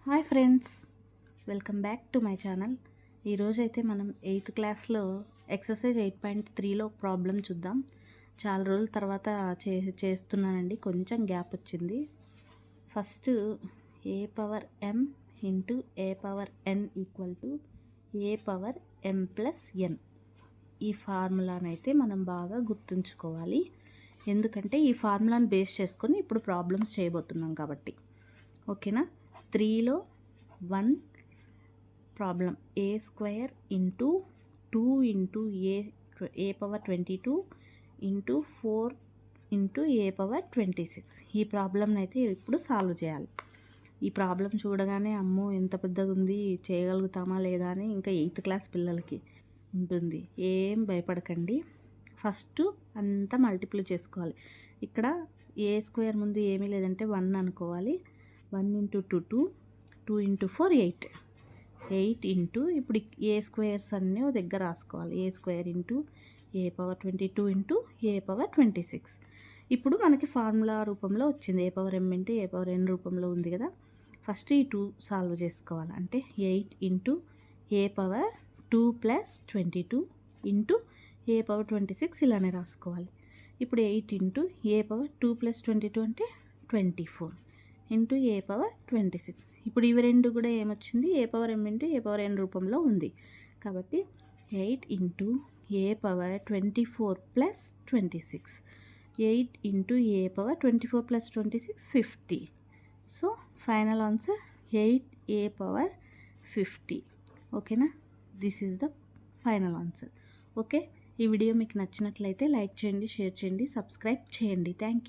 Hi friends, welcome back to my channel. ఈరోజైతే మనం 8th క్లాస్లో ఎక్సర్సైజ్ 8.3లో ప్రాబ్లం చూద్దాం. చాలా రోజుల తర్వాత చేస్తున్నానండి, కొంచెం గ్యాప్ వచ్చింది. First A power m into a power n equal to A power m plus n. ఈ ఫార్ములానైతే మనం బాగా గుర్తుంచుకోవాలి, ఎందుకంటే ఈ ఫార్ములాను బేస్ చేసుకొని ఇప్పుడు ప్రాబ్లమ్స్ చేయబోతున్నాం కాబట్టి. ఓకేనా? 3లో 1 problem A square into 2 into a power 22 into 4 into a power 26. ఈ ప్రాబ్లంని అయితే ఇప్పుడు సాల్వ్ చేయాలి. ఈ ప్రాబ్లం చూడగానే అమ్మో ఎంత పెద్దగా ఉంది, చేయగలుగుతామా లేదా అని ఇంకా 8th క్లాస్ పిల్లలకి ఉంటుంది. ఏం భయపడకండి, ఫస్ట్ అంతా మల్టిప్లై చేసుకోవాలి. ఇక్కడ ఏ స్క్వేర్ ముందు ఏమీ లేదంటే 1 అనుకోవాలి. 1 ఇంటూ 2 2, 2 ఇంటూ 4 8, 8 ఇంటూ ఇప్పుడు ఏ స్క్వేర్స్ అన్నీ దగ్గర రాసుకోవాలి. ఏ square into a power 22 into a power 26. ఇప్పుడు మనకి ఫార్ములా రూపంలో వచ్చింది, ఏ power m into a power n రూపంలో ఉంది కదా. ఫస్ట్ ఈ 2 సాల్వ్ చేసుకోవాలి. అంటే 8 into a power 2 plus 22 into a power 26 ఇలానే రాసుకోవాలి. ఇప్పుడు 8 ఇంటూ ఏ పవర్ 2 ప్లస్ 22 అంటే 24 ఇంటూ ఏ పవర్ 26. ఇప్పుడు ఇవి రెండు కూడా ఏమొచ్చింది, a power m into a power n రూపంలో ఉంది కాబట్టి 8 into a power 24 plus 26, 8 into a power 24 plus 26 50. So final answer 8 a power 50. ఓకేనా? This is the final answer. Okay, ఈ వీడియో మీకు నచ్చినట్లయితే లైక్ చేయండి, షేర్ చేయండి, సబ్స్క్రైబ్ చేయండి. Thank you.